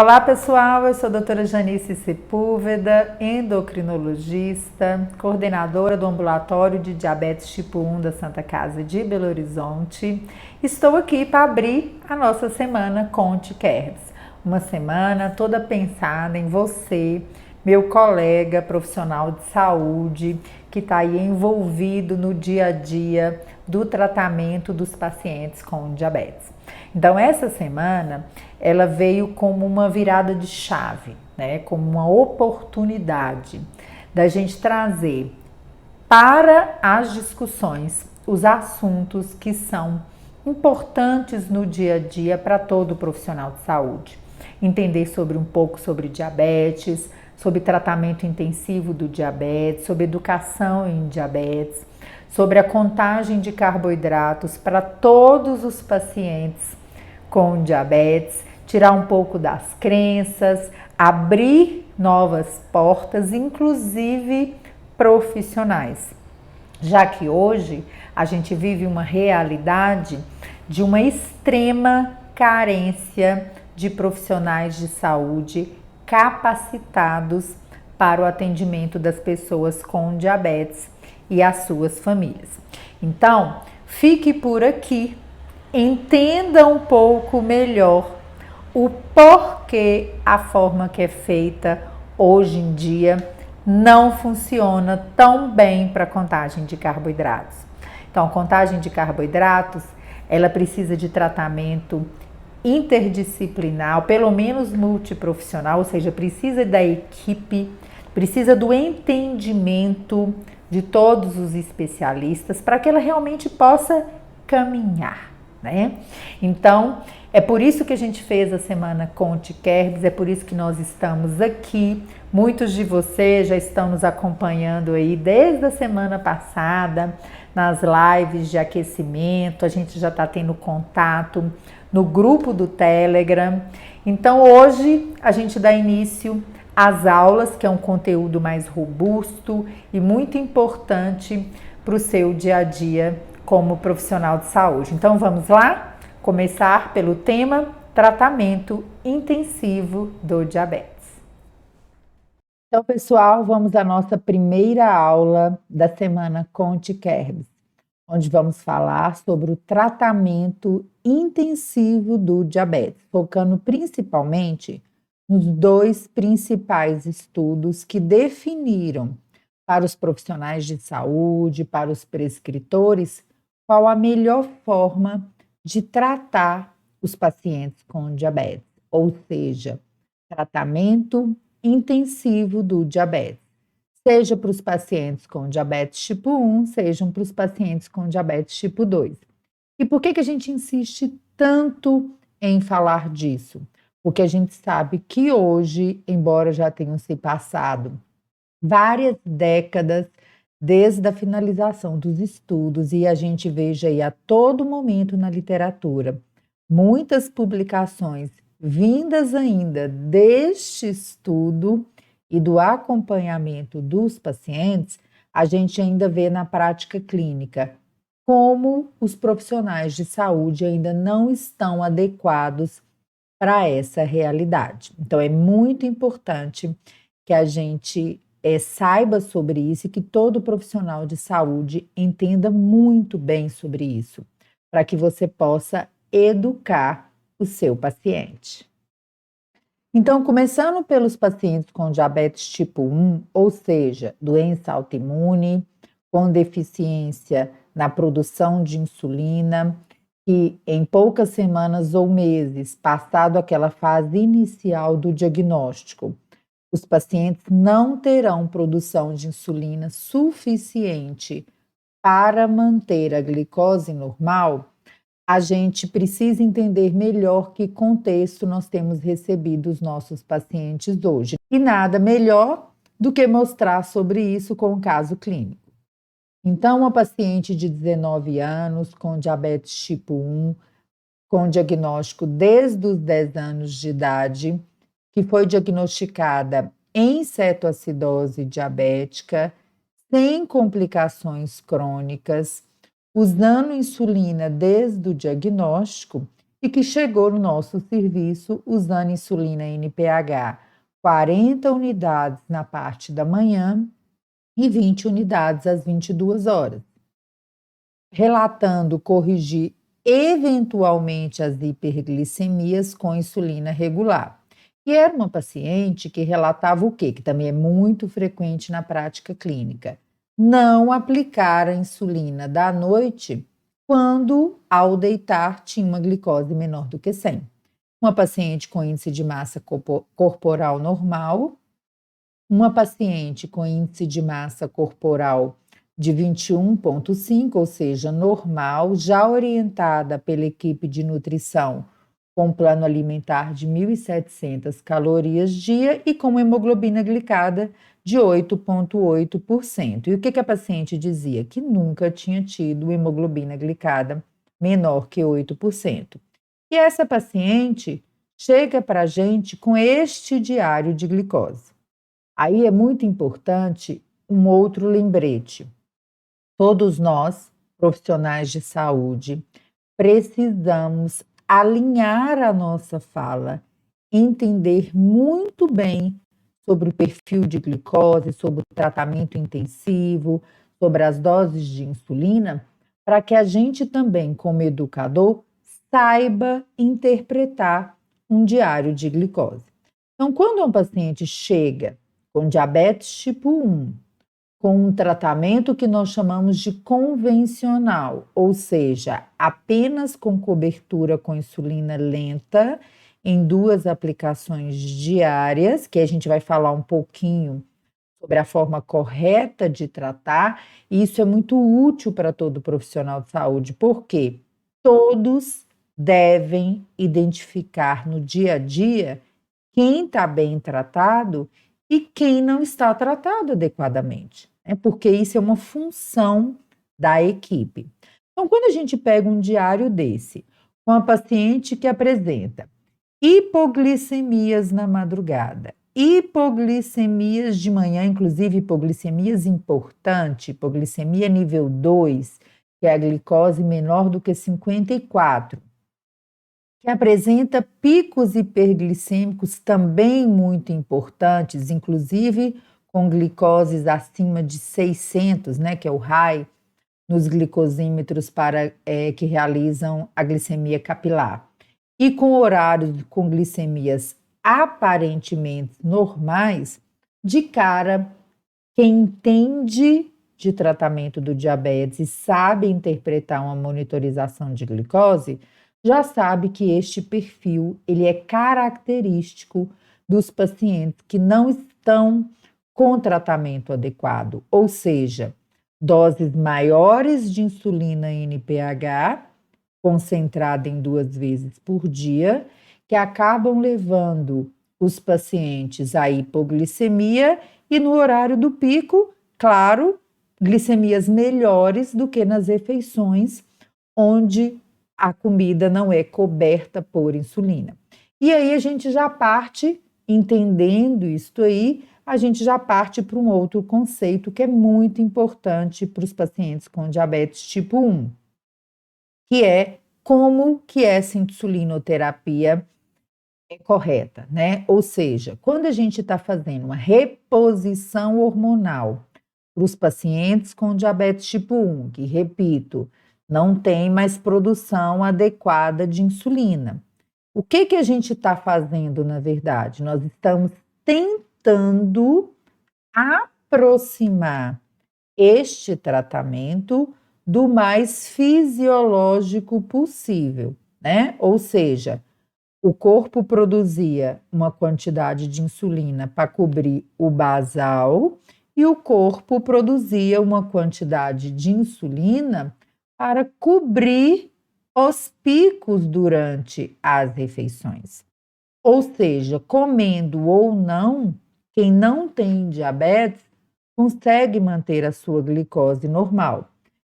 Olá pessoal, eu sou a doutora Janice Sepúlveda, endocrinologista, coordenadora do Ambulatório de Diabetes Tipo 1 da Santa Casa de Belo Horizonte. Estou aqui para abrir a nossa semana Conte Kerbs, uma semana toda pensada em você, meu colega profissional de saúde, que está aí envolvido no dia a dia do tratamento dos pacientes com diabetes. Então, essa semana, ela veio como uma virada de chave, né? Como uma oportunidade da gente trazer para as discussões os assuntos que são importantes no dia a dia para todo profissional de saúde. Entender um pouco sobre diabetes, sobre tratamento intensivo do diabetes, sobre educação em diabetes, sobre a contagem de carboidratos para todos os pacientes com diabetes, tirar um pouco das crenças, abrir novas portas, inclusive profissionais. Já que hoje a gente vive uma realidade de uma extrema carência de profissionais de saúde capacitados para o atendimento das pessoas com diabetes e as suas famílias. Então, fique por aqui, entenda um pouco melhor o porquê a forma que é feita hoje em dia não funciona tão bem para contagem de carboidratos. Então, a contagem de carboidratos, ela precisa de tratamento interdisciplinar, pelo menos multiprofissional, ou seja, precisa da equipe, precisa do entendimento de todos os especialistas para que ela realmente possa caminhar, né? Então, é por isso que a gente fez a semana Conte Kerbs, é por isso que nós estamos aqui. Muitos de vocês já estão nos acompanhando aí desde a semana passada, nas lives de aquecimento, a gente já está tendo contato no grupo do Telegram. Então hoje a gente dá início às aulas, que é um conteúdo mais robusto e muito importante para o seu dia a dia como profissional de saúde. Então vamos lá? Começar pelo tema tratamento intensivo do diabetes. Então, pessoal, vamos à nossa primeira aula da semana Conte Kerbs, onde vamos falar sobre o tratamento intensivo do diabetes, focando principalmente nos dois principais estudos que definiram para os profissionais de saúde, para os prescritores, qual a melhor forma de tratar os pacientes com diabetes, ou seja, tratamento intensivo do diabetes, seja para os pacientes com diabetes tipo 1, sejam para os pacientes com diabetes tipo 2. E por que a gente insiste tanto em falar disso? Porque a gente sabe que hoje, embora já tenham se passado várias décadas desde a finalização dos estudos, e a gente veja aí a todo momento na literatura muitas publicações vindas ainda deste estudo e do acompanhamento dos pacientes, a gente ainda vê na prática clínica como os profissionais de saúde ainda não estão adequados para essa realidade. Então, é muito importante que a gente saiba sobre isso e que todo profissional de saúde entenda muito bem sobre isso, para que você possa educar o seu paciente. Então, começando pelos pacientes com diabetes tipo 1, ou seja, doença autoimune, com deficiência na produção de insulina, que em poucas semanas ou meses, passado aquela fase inicial do diagnóstico, os pacientes não terão produção de insulina suficiente para manter a glicose normal, a gente precisa entender melhor que contexto nós temos recebido os nossos pacientes hoje. E nada melhor do que mostrar sobre isso com um caso clínico. Então, uma paciente de 19 anos com diabetes tipo 1, com diagnóstico desde os 10 anos de idade, que foi diagnosticada em cetoacidose diabética, sem complicações crônicas, usando insulina desde o diagnóstico e que chegou no nosso serviço usando insulina NPH 40 unidades na parte da manhã e 20 unidades às 22 horas, relatando corrigir eventualmente as hiperglicemias com insulina regular. E era uma paciente que relatava o quê? Que também é muito frequente na prática clínica. Não aplicar a insulina da noite quando, ao deitar, tinha uma glicose menor do que 100. Uma paciente com índice de massa corporal normal, uma paciente com índice de massa corporal de 21,5, ou seja, normal, já orientada pela equipe de nutrição com plano alimentar de 1.700 calorias dia e com hemoglobina glicada de 8,8%. E o que a paciente dizia? Que nunca tinha tido hemoglobina glicada menor que 8%. E essa paciente chega para a gente com este diário de glicose. Aí é muito importante um outro lembrete. Todos nós, profissionais de saúde, precisamos alinhar a nossa fala, entender muito bem sobre o perfil de glicose, sobre o tratamento intensivo, sobre as doses de insulina, para que a gente também, como educador, saiba interpretar um diário de glicose. Então, quando um paciente chega com diabetes tipo 1, com um tratamento que nós chamamos de convencional, ou seja, apenas com cobertura com insulina lenta, em 2 aplicações diárias, que a gente vai falar um pouquinho sobre a forma correta de tratar, e isso é muito útil para todo profissional de saúde, porque todos devem identificar no dia a dia quem está bem tratado e quem não está tratado adequadamente, porque isso é uma função da equipe. Então, quando a gente pega um diário desse, com a paciente que apresenta hipoglicemias na madrugada, hipoglicemias de manhã, inclusive hipoglicemias importantes, hipoglicemia nível 2, que é a glicose menor do que 54, que apresenta picos hiperglicêmicos também muito importantes, inclusive com glicoses acima de 600, que é o high, nos glicosímetros que realizam a glicemia capilar. E com horários com glicemias aparentemente normais, de cara, quem entende de tratamento do diabetes e sabe interpretar uma monitorização de glicose, já sabe que este perfil ele é característico dos pacientes que não estão com tratamento adequado, ou seja, doses maiores de insulina NPH, concentrada em 2 vezes por dia, que acabam levando os pacientes à hipoglicemia e no horário do pico, claro, glicemias melhores do que nas refeições, onde a comida não é coberta por insulina. E aí a gente já parte, entendendo isto aí, a gente já parte para um outro conceito que é muito importante para os pacientes com diabetes tipo 1, que é como que essa insulinoterapia é correta, Ou seja, quando a gente está fazendo uma reposição hormonal para os pacientes com diabetes tipo 1, que, repito, não tem mais produção adequada de insulina. O que a gente está fazendo, na verdade? Nós estamos tentando aproximar este tratamento do mais fisiológico possível, Ou seja, o corpo produzia uma quantidade de insulina para cobrir o basal e o corpo produzia uma quantidade de insulina para cobrir os picos durante as refeições. Ou seja, comendo ou não, quem não tem diabetes consegue manter a sua glicose normal.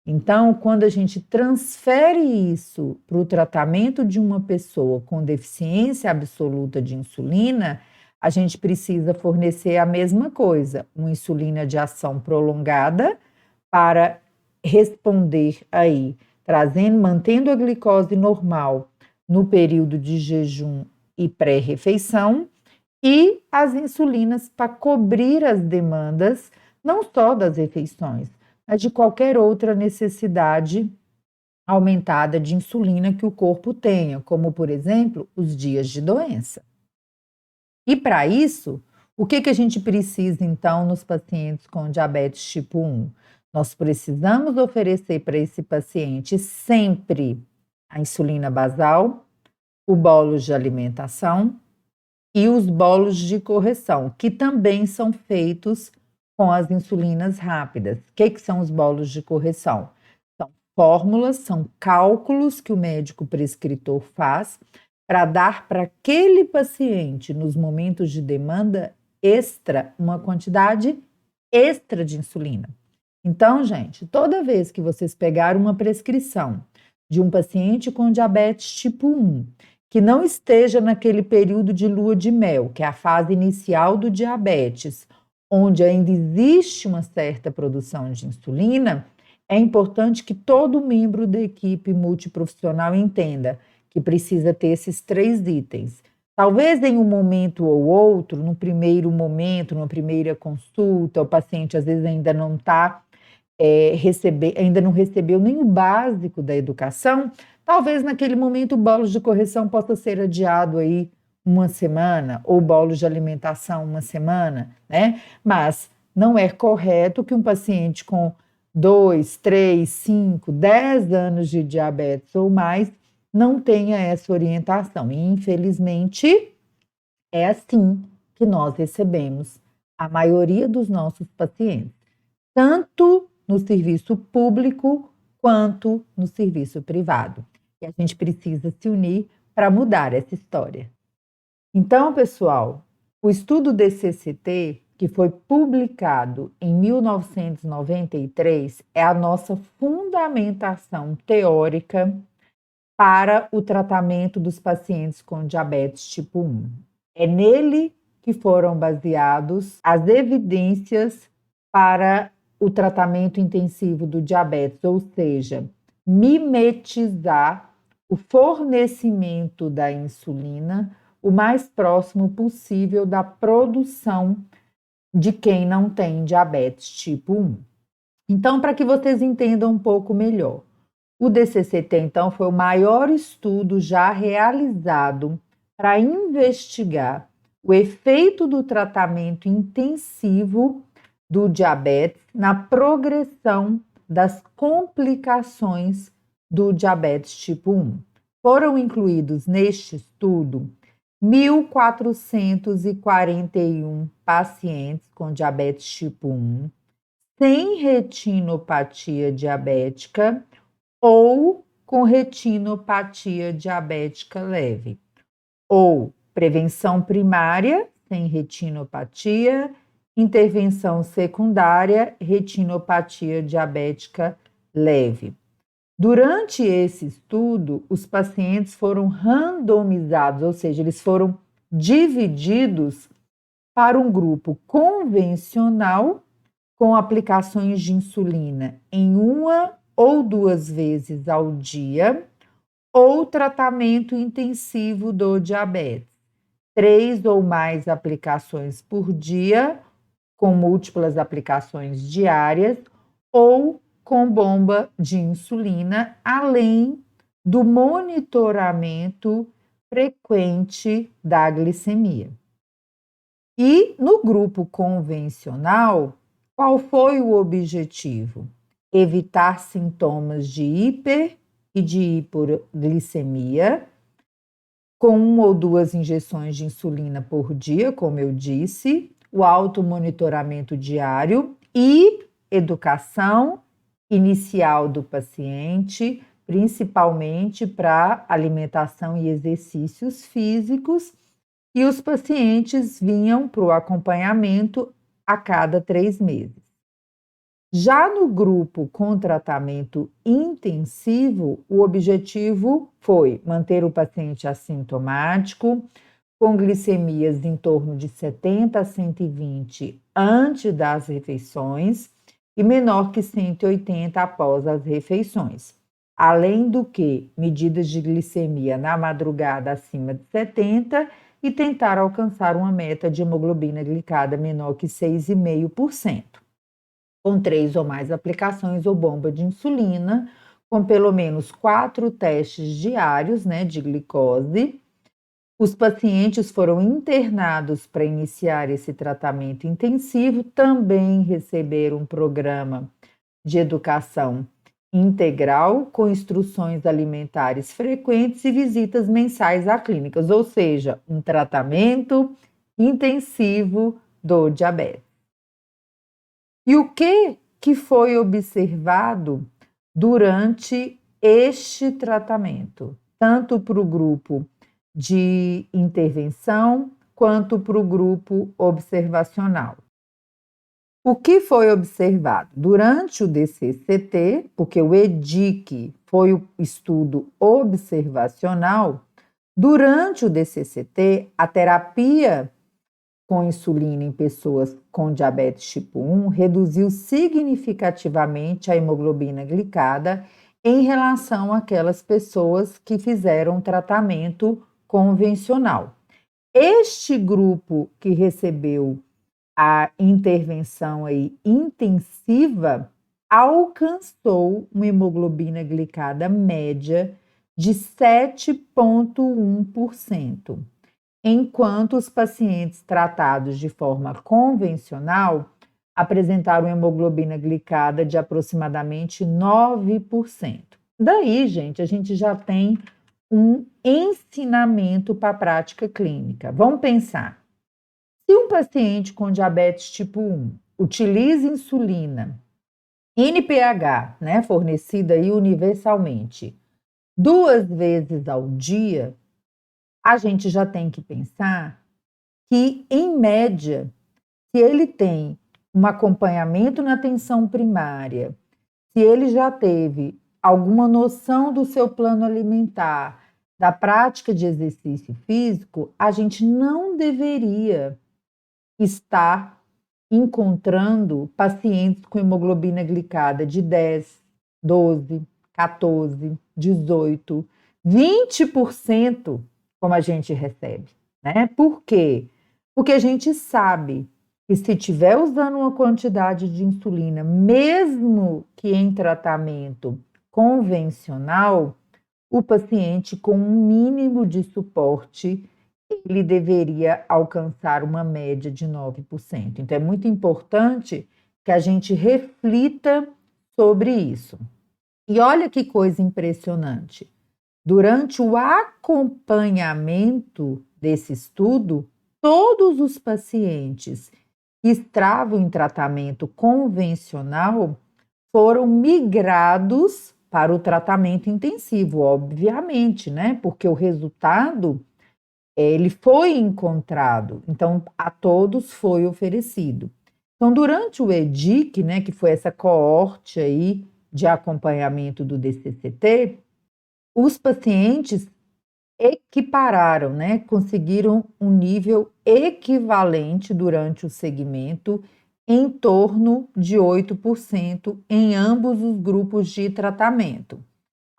Então, quando a gente transfere isso para o tratamento de uma pessoa com deficiência absoluta de insulina, a gente precisa fornecer a mesma coisa, uma insulina de ação prolongada para responder aí, mantendo a glicose normal, no período de jejum e pré-refeição, e as insulinas para cobrir as demandas, não só das refeições, mas de qualquer outra necessidade aumentada de insulina que o corpo tenha, como, por exemplo, os dias de doença. E para isso, o que a gente precisa, então, nos pacientes com diabetes tipo 1? Nós precisamos oferecer para esse paciente sempre a insulina basal, o bolos de alimentação e os bolos de correção, que também são feitos com as insulinas rápidas. O que são os bolos de correção? São fórmulas, são cálculos que o médico prescritor faz para dar para aquele paciente, nos momentos de demanda extra, uma quantidade extra de insulina. Então, gente, toda vez que vocês pegarem uma prescrição de um paciente com diabetes tipo 1, que não esteja naquele período de lua de mel, que é a fase inicial do diabetes, onde ainda existe uma certa produção de insulina, é importante que todo membro da equipe multiprofissional entenda que precisa ter esses 3 itens. Talvez em um momento ou outro, no primeiro momento, numa primeira consulta, o paciente às vezes ainda não está ainda não recebeu nem o básico da educação, talvez naquele momento o bolo de correção possa ser adiado aí uma semana, ou bolo de alimentação uma semana, né? Mas não é correto que um paciente com 2, 3, 5, 10 anos de diabetes ou mais não tenha essa orientação. E, infelizmente, é assim que nós recebemos a maioria dos nossos pacientes, tanto no serviço público quanto no serviço privado. E a gente precisa se unir para mudar essa história. Então, pessoal, o estudo DCCT, que foi publicado em 1993, é a nossa fundamentação teórica para o tratamento dos pacientes com diabetes tipo 1. É nele que foram baseados as evidências para o tratamento intensivo do diabetes, ou seja, mimetizar o fornecimento da insulina o mais próximo possível da produção de quem não tem diabetes tipo 1. Então, para que vocês entendam um pouco melhor, o DCCT, então, foi o maior estudo já realizado para investigar o efeito do tratamento intensivo do diabetes na progressão das complicações do diabetes tipo 1. Foram incluídos neste estudo 1.441 pacientes com diabetes tipo 1, sem retinopatia diabética ou com retinopatia diabética leve, ou prevenção primária, sem retinopatia, intervenção secundária, retinopatia diabética leve. Durante esse estudo, os pacientes foram randomizados, ou seja, eles foram divididos para um grupo convencional, com aplicações de insulina em 1 ou 2 vezes ao dia, ou tratamento intensivo do diabetes, 3 ou mais aplicações por dia, com múltiplas aplicações diárias, ou com bomba de insulina, além do monitoramento frequente da glicemia. E no grupo convencional, qual foi o objetivo? Evitar sintomas de hiper e de hipoglicemia, com 1 ou 2 injeções de insulina por dia, como eu disse, o automonitoramento diário e educação inicial do paciente, principalmente para alimentação e exercícios físicos, e os pacientes vinham para o acompanhamento a cada 3 meses. Já no grupo com tratamento intensivo, o objetivo foi manter o paciente assintomático, com glicemias em torno de 70 a 120 antes das refeições e menor que 180 após as refeições. além do que medidas de glicemia na madrugada acima de 70 e tentar alcançar uma meta de hemoglobina glicada menor que 6,5%, com 3 ou mais aplicações ou bomba de insulina, com pelo menos 4 testes diários, né, de glicose. Os pacientes foram internados para iniciar esse tratamento intensivo, também receberam um programa de educação integral com instruções alimentares frequentes e visitas mensais a clínicas, ou seja, um tratamento intensivo do diabetes. E o que foi observado durante este tratamento, tanto para o grupo de intervenção quanto para o grupo observacional? O que foi observado? Durante o DCCT, porque o EDIC foi o estudo observacional, durante o DCCT, a terapia com insulina em pessoas com diabetes tipo 1 reduziu significativamente a hemoglobina glicada em relação àquelas pessoas que fizeram tratamento convencional. Este grupo que recebeu a intervenção aí intensiva alcançou uma hemoglobina glicada média de 7,1%, enquanto os pacientes tratados de forma convencional apresentaram hemoglobina glicada de aproximadamente 9%. Daí, gente, a gente já tem um ensinamento para a prática clínica. Vamos pensar. Se um paciente com diabetes tipo 1 utiliza insulina NPH, né, fornecida aí universalmente, 2 vezes ao dia, a gente já tem que pensar que, em média, se ele tem um acompanhamento na atenção primária, se ele já teve alguma noção do seu plano alimentar, da prática de exercício físico, a gente não deveria estar encontrando pacientes com hemoglobina glicada de 10, 12, 14, 18, 20%, como a gente recebe, né? Por quê? Porque a gente sabe que se estiver usando uma quantidade de insulina, mesmo que em tratamento convencional, o paciente com um mínimo de suporte ele deveria alcançar uma média de 9%. Então, é muito importante que a gente reflita sobre isso. E olha que coisa impressionante. Durante o acompanhamento desse estudo, todos os pacientes que estavam em tratamento convencional foram migrados para o tratamento intensivo, obviamente, né? Porque o resultado ele foi encontrado, então a todos foi oferecido. Então, durante o EDIC, né, que foi essa coorte aí de acompanhamento do DCCT, os pacientes equipararam, né, conseguiram um nível equivalente durante o segmento, em torno de 8% em ambos os grupos de tratamento.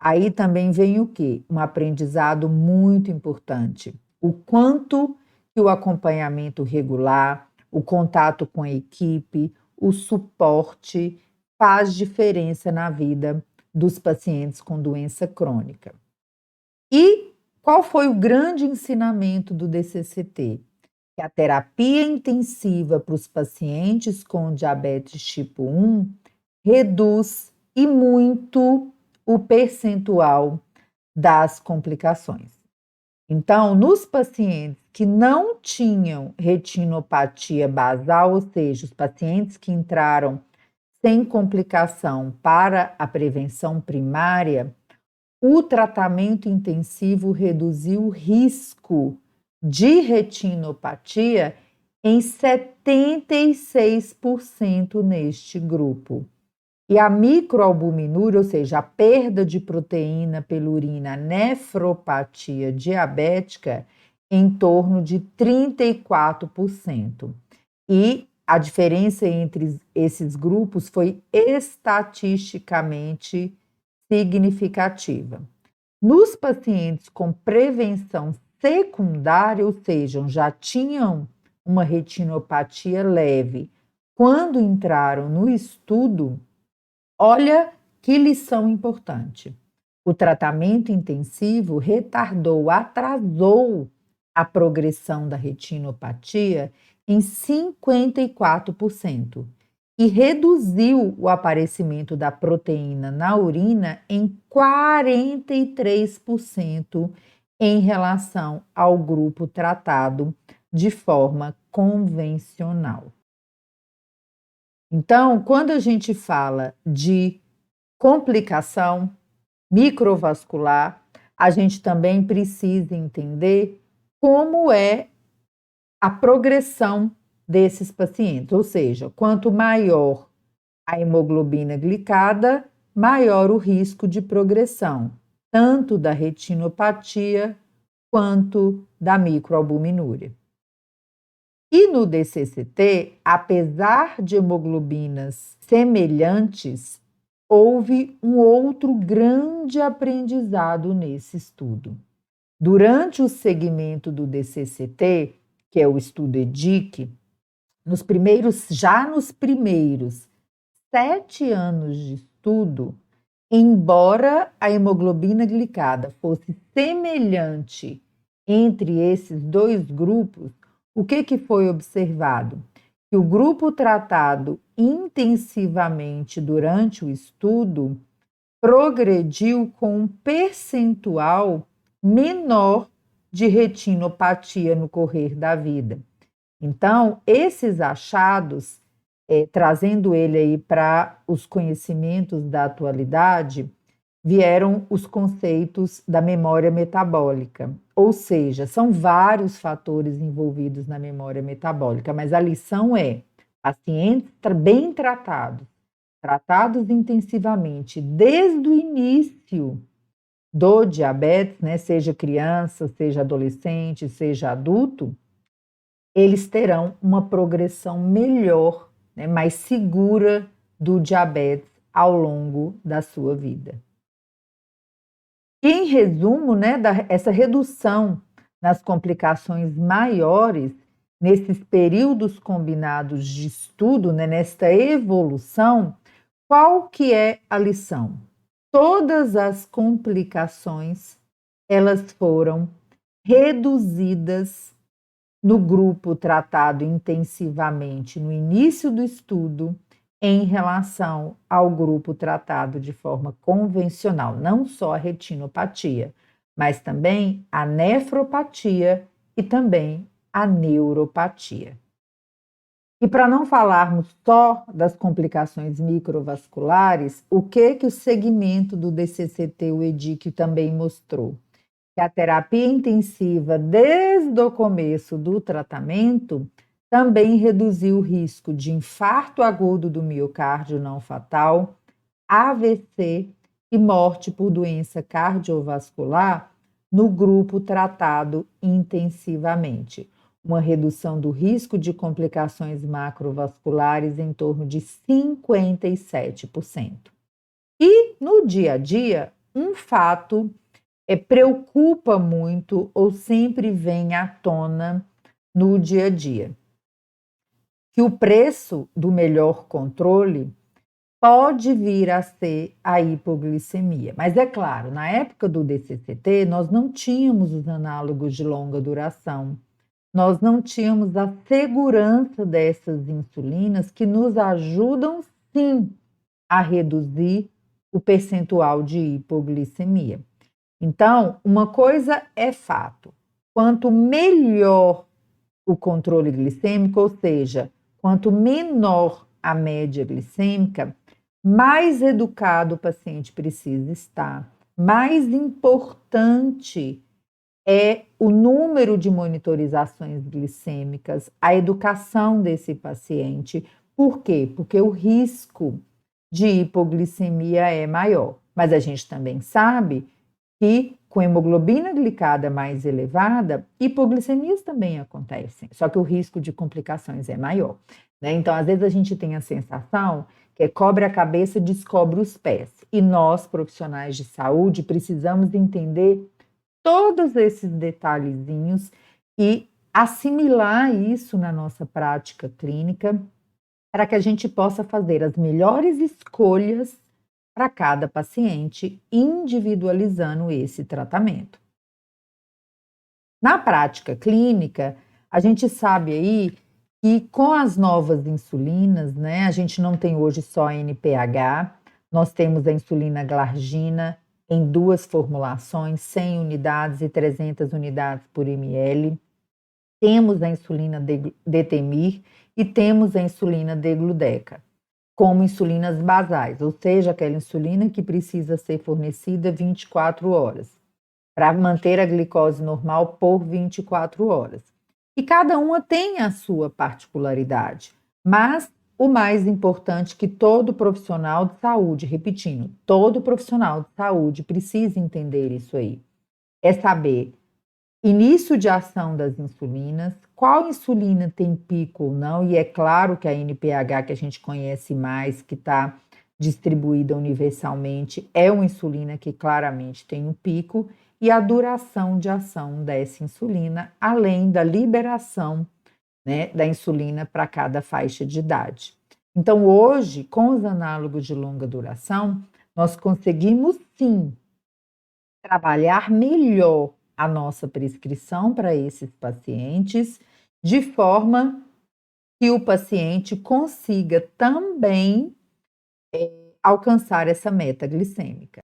Aí também vem o quê? Um aprendizado muito importante. O quanto que o acompanhamento regular, o contato com a equipe, o suporte faz diferença na vida dos pacientes com doença crônica. E qual foi o grande ensinamento do DCCT? Que a terapia intensiva para os pacientes com diabetes tipo 1 reduz e muito o percentual das complicações. Então, nos pacientes que não tinham retinopatia basal, ou seja, os pacientes que entraram sem complicação para a prevenção primária, o tratamento intensivo reduziu o risco de retinopatia em 76% neste grupo. E a microalbuminúria, ou seja, a perda de proteína pela urina, a nefropatia diabética, em torno de 34%. E a diferença entre esses grupos foi estatisticamente significativa. Nos pacientes com prevenção secundária, ou seja, já tinham uma retinopatia leve, quando entraram no estudo, olha que lição importante. O tratamento intensivo retardou, atrasou a progressão da retinopatia em 54% e reduziu o aparecimento da proteína na urina em 43% em relação ao grupo tratado de forma convencional. Então, quando a gente fala de complicação microvascular, a gente também precisa entender como é a progressão desses pacientes, ou seja, quanto maior a hemoglobina glicada, maior o risco de progressão, tanto da retinopatia quanto da microalbuminúria. E no DCCT, apesar de hemoglobinas semelhantes, houve um outro grande aprendizado nesse estudo. Durante o segmento do DCCT, que é o estudo EDIC, já nos primeiros 7 anos de estudo, embora a hemoglobina glicada fosse semelhante entre esses dois grupos, o que foi observado? Que o grupo tratado intensivamente durante o estudo progrediu com um percentual menor de retinopatia no correr da vida. Então, esses achados, trazendo ele aí para os conhecimentos da atualidade, vieram os conceitos da memória metabólica, ou seja, são vários fatores envolvidos na memória metabólica, mas a lição é: pacientes bem tratados intensivamente desde o início do diabetes, né, seja criança, seja adolescente, seja adulto, eles terão uma progressão melhor, né, mais segura do diabetes ao longo da sua vida. E, em resumo, né, essa redução nas complicações maiores, nesses períodos combinados de estudo, né, nesta evolução, qual que é a lição? Todas as complicações, elas foram reduzidas no grupo tratado intensivamente no início do estudo, em relação ao grupo tratado de forma convencional, não só a retinopatia, mas também a nefropatia e também a neuropatia. E para não falarmos só das complicações microvasculares, o que o segmento do DCCT, o EDIC, também mostrou? Que a terapia intensiva, desde o começo do tratamento, também reduziu o risco de infarto agudo do miocárdio não fatal, AVC e morte por doença cardiovascular no grupo tratado intensivamente. Uma redução do risco de complicações macrovasculares em torno de 57%. E no dia a dia, um fato preocupa muito ou sempre vem à tona no dia a dia, que o preço do melhor controle pode vir a ser a hipoglicemia. Mas é claro, na época do DCCT, nós não tínhamos os análogos de longa duração, nós não tínhamos a segurança dessas insulinas que nos ajudam, sim, a reduzir o percentual de hipoglicemia. Então, uma coisa é fato: quanto melhor o controle glicêmico, ou seja, quanto menor a média glicêmica, mais educado o paciente precisa estar, mais importante é o número de monitorizações glicêmicas, a educação desse paciente. Por quê? Porque o risco de hipoglicemia é maior. Mas a gente também sabe que com hemoglobina glicada mais elevada, hipoglicemias também acontecem, só que o risco de complicações é maior, né? Então, às vezes a gente tem a sensação que cobre a cabeça, descobre os pés. E nós, profissionais de saúde, precisamos entender todos esses detalhezinhos e assimilar isso na nossa prática clínica para que a gente possa fazer as melhores escolhas para cada paciente, individualizando esse tratamento. Na prática clínica, a gente sabe aí que com as novas insulinas, né, a gente não tem hoje só a NPH, nós temos a insulina glargina em 2 formulações, 100 unidades e 300 unidades por ml. Temos a insulina Detemir e temos a insulina Degludeca, como insulinas basais, ou seja, aquela insulina que precisa ser fornecida 24 horas, para manter a glicose normal por 24 horas. E cada uma tem a sua particularidade, mas o mais importante que todo profissional de saúde, repetindo, todo profissional de saúde precisa entender isso aí, é saber início de ação das insulinas, qual insulina tem pico ou não, e é claro que a NPH que a gente conhece mais, que está distribuída universalmente, é uma insulina que claramente tem um pico, e a duração de ação dessa insulina, além da liberação, né, da insulina para cada faixa de idade. Então, hoje, com os análogos de longa duração, nós conseguimos sim trabalhar melhor a nossa prescrição para esses pacientes, de forma que o paciente consiga também alcançar essa meta glicêmica.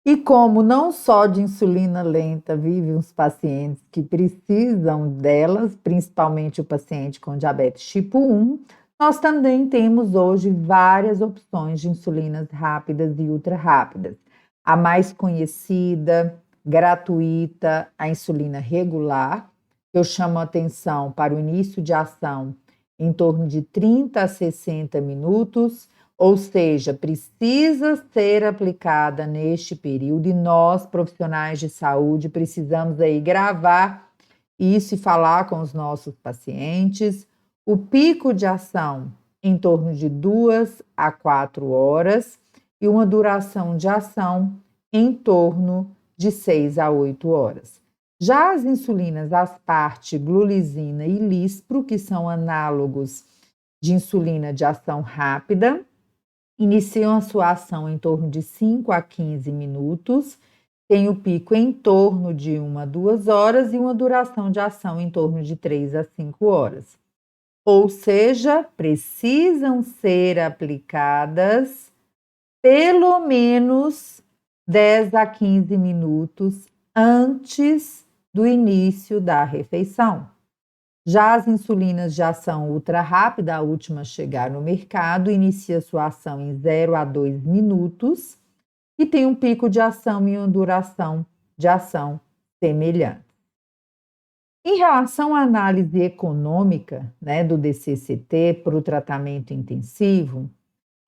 E como não só de insulina lenta vivem os pacientes que precisam delas, principalmente o paciente com diabetes tipo 1, nós também temos hoje várias opções de insulinas rápidas e ultra rápidas. A mais conhecida, gratuita, a insulina regular. Eu chamo a atenção para o início de ação em torno de 30 a 60 minutos, ou seja, precisa ser aplicada neste período e nós, profissionais de saúde, precisamos aí gravar isso e falar com os nossos pacientes. O pico de ação em torno de 2 a 4 horas e uma duração de ação em torno de 6 a 8 horas. Já as insulinas asparte, glulisina e lispro, que são análogos de insulina de ação rápida, iniciam a sua ação em torno de 5 a 15 minutos, tem o pico em torno de 1 a 2 horas e uma duração de ação em torno de 3 a 5 horas. Ou seja, precisam ser aplicadas pelo menos 10 a 15 minutos antes do início da refeição. Já as insulinas de ação ultra rápida, a última a chegar no mercado, inicia sua ação em 0 a 2 minutos e tem um pico de ação e uma duração de ação semelhante. Em relação à análise econômica, né, do DCCT para o tratamento intensivo,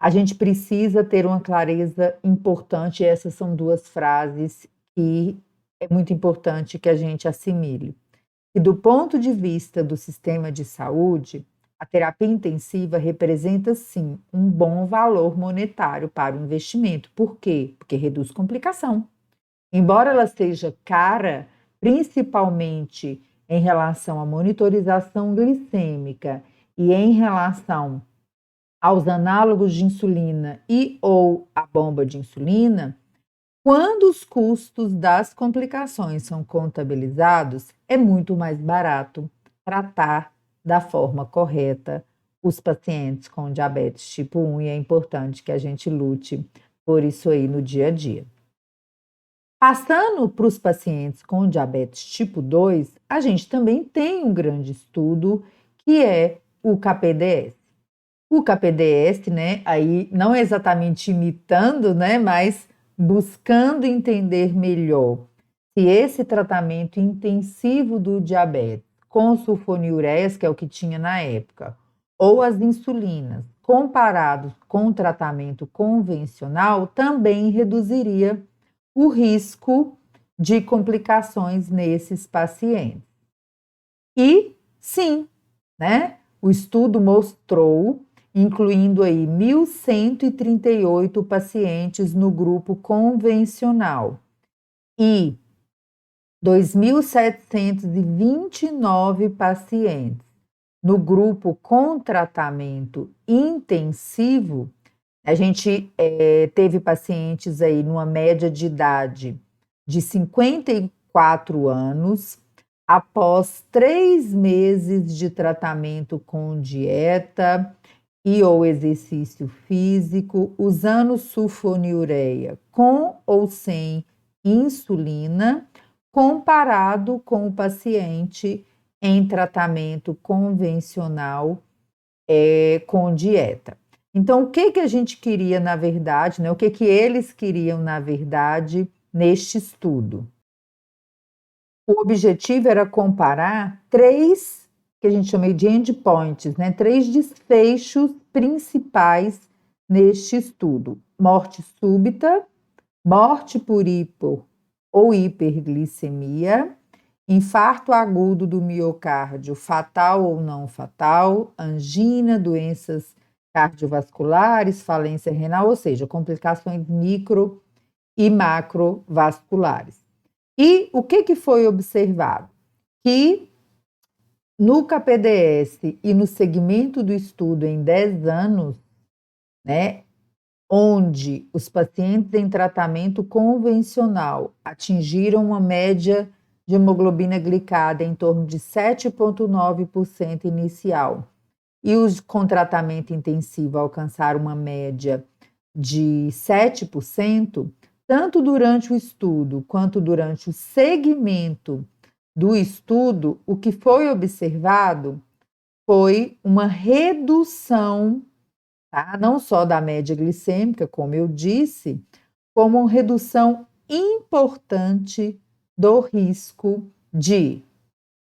a gente precisa ter uma clareza importante, e essas são 2 frases que é muito importante que a gente assimile. E do ponto de vista do sistema de saúde, a terapia intensiva representa sim um bom valor monetário para o investimento. Por quê? Porque reduz complicação. Embora ela seja cara, principalmente em relação à monitorização glicêmica e em relação aos análogos de insulina e ou a bomba de insulina, quando os custos das complicações são contabilizados, é muito mais barato tratar da forma correta os pacientes com diabetes tipo 1 e é importante que a gente lute por isso aí no dia a dia. Passando para os pacientes com diabetes tipo 2, a gente também tem um grande estudo que é o KPDS. O KPDS, né, aí não exatamente imitando, né, mas buscando entender melhor se esse tratamento intensivo do diabetes com sulfonilureias, que é o que tinha na época, ou as insulinas, comparados com o tratamento convencional, também reduziria o risco de complicações nesses pacientes. E sim, né? O estudo mostrou, incluindo aí 1.138 pacientes no grupo convencional e 2.729 pacientes no grupo com tratamento intensivo. A gente teve pacientes aí numa média de idade de 54 anos, após 3 meses de tratamento com dieta e ou exercício físico, usando sulfonilureia com ou sem insulina, comparado com o paciente em tratamento convencional com dieta. Então, o que a gente queria, na verdade, né? O que eles queriam, na verdade, neste estudo? O objetivo era comparar 3, que a gente chama de endpoints, né? 3 desfechos principais neste estudo: morte súbita, morte por hipo ou hiperglicemia, infarto agudo do miocárdio, fatal ou não fatal, angina, doenças cardiovasculares, falência renal, ou seja, complicações micro e macrovasculares. E o que foi observado? Que no KPDS e no segmento do estudo em 10 anos, né, onde os pacientes em tratamento convencional atingiram uma média de hemoglobina glicada em torno de 7,9% inicial, e os com tratamento intensivo alcançaram uma média de 7%, tanto durante o estudo quanto durante o segmento do estudo, o que foi observado foi uma redução, tá? Não só da média glicêmica, como eu disse, como uma redução importante do risco de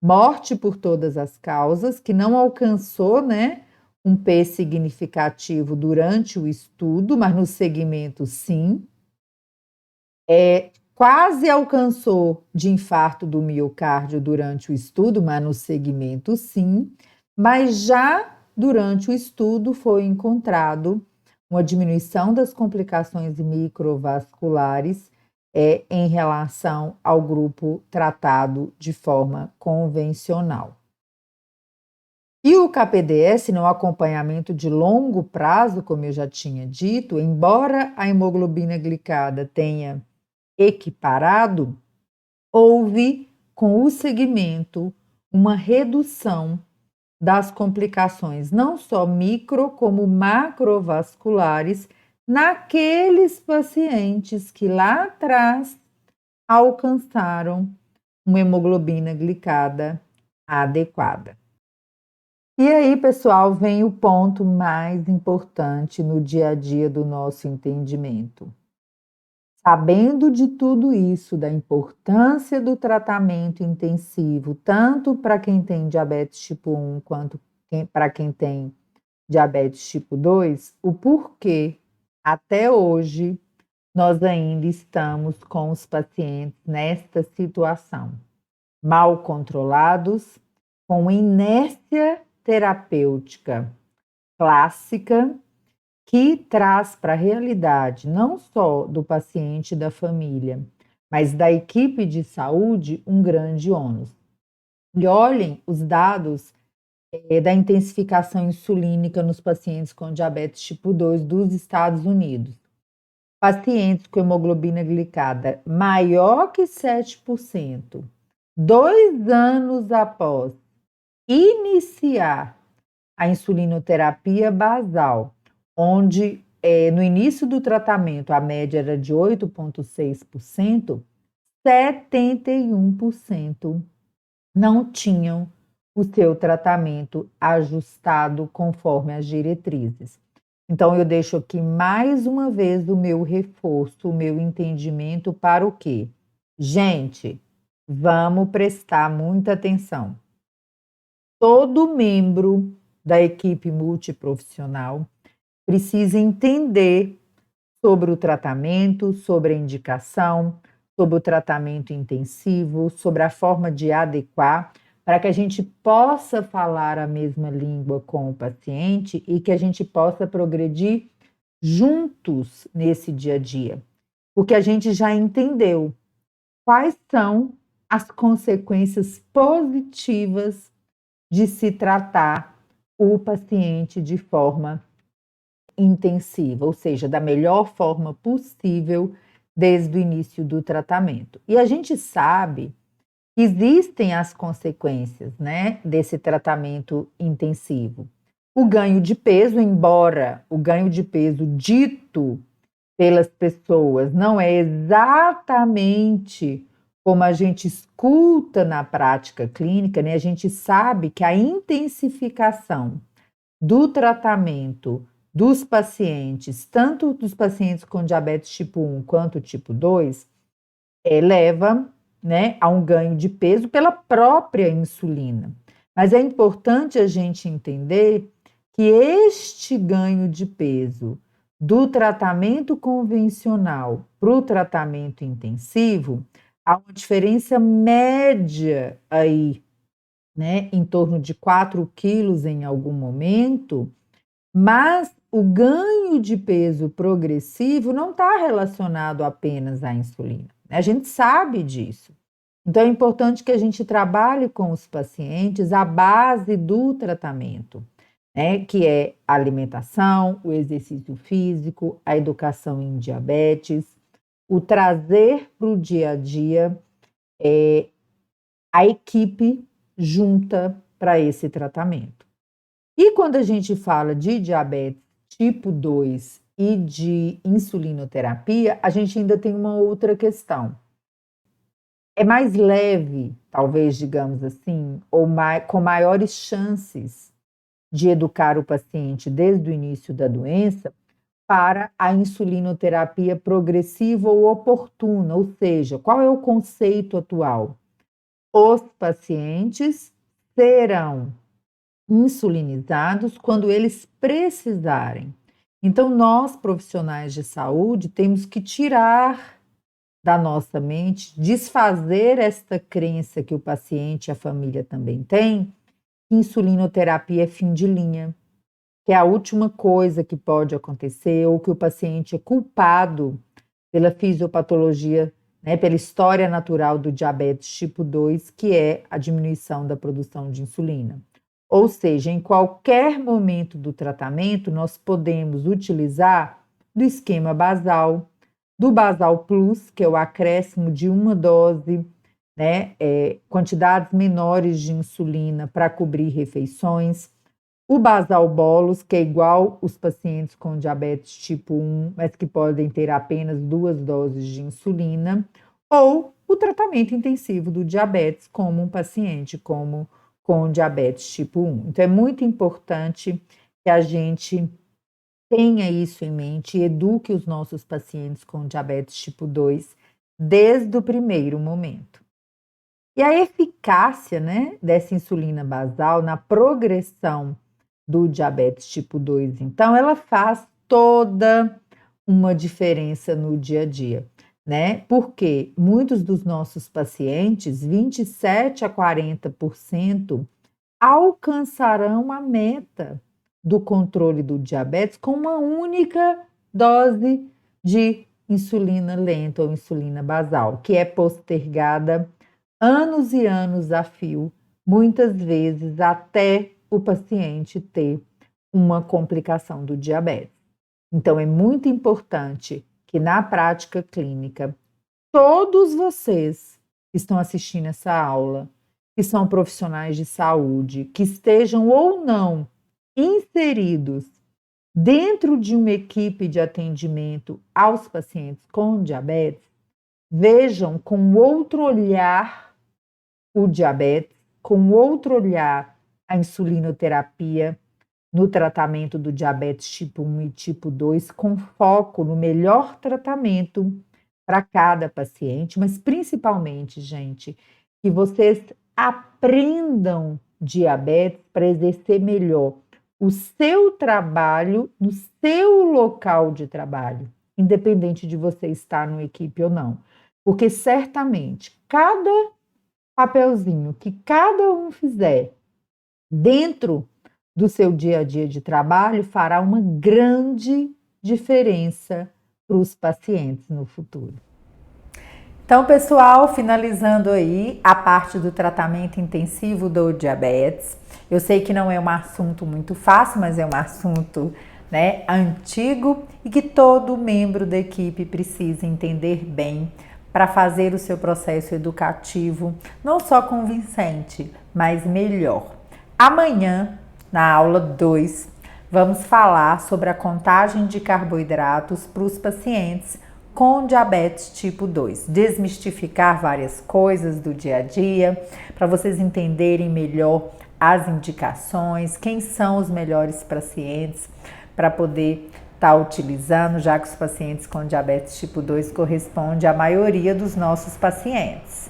morte por todas as causas, que não alcançou, né, um P significativo durante o estudo, mas no segmento sim. Quase alcançou de infarto do miocárdio durante o estudo, mas no segmento sim. Mas já durante o estudo foi encontrado uma diminuição das complicações microvasculares em relação ao grupo tratado de forma convencional. E o KPDS, no acompanhamento de longo prazo, como eu já tinha dito, embora a hemoglobina glicada tenha equiparado, houve com o segmento uma redução das complicações, não só micro como macrovasculares, naqueles pacientes que lá atrás alcançaram uma hemoglobina glicada adequada. E aí, pessoal, vem o ponto mais importante no dia a dia do nosso entendimento. Sabendo de tudo isso, da importância do tratamento intensivo, tanto para quem tem diabetes tipo 1 quanto para quem tem diabetes tipo 2, o porquê até hoje nós ainda estamos com os pacientes nesta situação, mal controlados, com inércia terapêutica clássica, que traz para a realidade não só do paciente e da família, mas da equipe de saúde um grande ônus. E olhem os dados da intensificação insulínica nos pacientes com diabetes tipo 2 dos Estados Unidos. Pacientes com hemoglobina glicada maior que 7%, 2 anos após iniciar a insulinoterapia basal, onde no início do tratamento a média era de 8,6%, 71% não tinham o seu tratamento ajustado conforme as diretrizes. Então, eu deixo aqui mais uma vez o meu reforço, o meu entendimento para o quê? Gente, vamos prestar muita atenção. Todo membro da equipe multiprofissional precisa entender sobre o tratamento, sobre a indicação, sobre o tratamento intensivo, sobre a forma de adequar, para que a gente possa falar a mesma língua com o paciente e que a gente possa progredir juntos nesse dia a dia. Porque a gente já entendeu quais são as consequências positivas de se tratar o paciente de forma intensiva, ou seja, da melhor forma possível desde o início do tratamento. E a gente sabe que existem as consequências, né, desse tratamento intensivo. O ganho de peso, embora o ganho de peso dito pelas pessoas não é exatamente como a gente escuta na prática clínica, né? A gente sabe que a intensificação do tratamento dos pacientes, tanto dos pacientes com diabetes tipo 1 quanto tipo 2, leva, né, a um ganho de peso pela própria insulina. Mas é importante a gente entender que este ganho de peso do tratamento convencional para o tratamento intensivo, há uma diferença média aí, né, em torno de 4 quilos em algum momento, mas o ganho de peso progressivo não está relacionado apenas à insulina. A gente sabe disso. Então é importante que a gente trabalhe com os pacientes a base do tratamento, né, que é a alimentação, o exercício físico, a educação em diabetes, o trazer para o dia a dia a equipe junta para esse tratamento. E quando a gente fala de diabetes tipo 2 e de insulinoterapia, a gente ainda tem uma outra questão. É mais leve, talvez, digamos assim, ou com maiores chances de educar o paciente desde o início da doença para a insulinoterapia progressiva ou oportuna, ou seja, qual é o conceito atual? Os pacientes serão insulinizados quando eles precisarem. Então, nós, profissionais de saúde, temos que tirar da nossa mente, desfazer esta crença que o paciente e a família também têm, que insulinoterapia é fim de linha, que é a última coisa que pode acontecer, ou que o paciente é culpado pela fisiopatologia, né, pela história natural do diabetes tipo 2, que é a diminuição da produção de insulina. Ou seja, em qualquer momento do tratamento, nós podemos utilizar do esquema basal, do basal plus, que é o acréscimo de uma dose, né, quantidades menores de insulina para cobrir refeições, o basal bolus, que é igual os pacientes com diabetes tipo 1, mas que podem ter apenas 2 doses de insulina, ou o tratamento intensivo do diabetes, como um paciente com diabetes tipo 1. Então, é muito importante que a gente tenha isso em mente e eduque os nossos pacientes com diabetes tipo 2 desde o primeiro momento. E a eficácia, né, dessa insulina basal na progressão do diabetes tipo 2, então, ela faz toda uma diferença no dia a dia, né? Porque muitos dos nossos pacientes, 27 a 40%, alcançarão a meta do controle do diabetes com uma única dose de insulina lenta ou insulina basal, que é postergada anos e anos a fio, muitas vezes até o paciente ter uma complicação do diabetes. Então, é muito importante que na prática clínica, todos vocês que estão assistindo essa aula, que são profissionais de saúde, que estejam ou não inseridos dentro de uma equipe de atendimento aos pacientes com diabetes, vejam com outro olhar o diabetes, com outro olhar a insulinoterapia no tratamento do diabetes tipo 1 e tipo 2, com foco no melhor tratamento para cada paciente, mas principalmente, gente, que vocês aprendam diabetes para exercer melhor o seu trabalho no seu local de trabalho, independente de você estar numa equipe ou não. Porque certamente cada papelzinho que cada um fizer dentro do seu dia a dia de trabalho fará uma grande diferença para os pacientes no futuro. Então, pessoal, finalizando aí a parte do tratamento intensivo do diabetes. Eu sei que não é um assunto muito fácil, mas é um assunto, né, antigo e que todo membro da equipe precisa entender bem para fazer o seu processo educativo não só convincente, mas melhor. Amanhã, na aula 2, vamos falar sobre a contagem de carboidratos para os pacientes com diabetes tipo 2, desmistificar várias coisas do dia a dia, para vocês entenderem melhor as indicações, quem são os melhores pacientes para poder estar utilizando, já que os pacientes com diabetes tipo 2 correspondem à maioria dos nossos pacientes.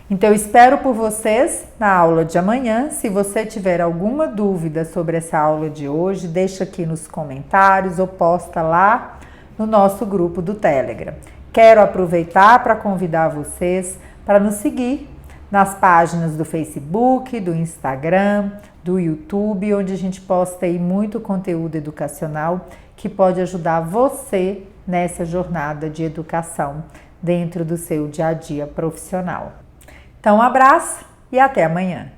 Então, eu espero por vocês na aula de amanhã. Se você tiver alguma dúvida sobre essa aula de hoje, deixa aqui nos comentários ou posta lá no nosso grupo do Telegram. Quero aproveitar para convidar vocês para nos seguir nas páginas do Facebook, do Instagram, do YouTube, onde a gente posta aí muito conteúdo educacional que pode ajudar você nessa jornada de educação dentro do seu dia a dia profissional. Então, um abraço e até amanhã!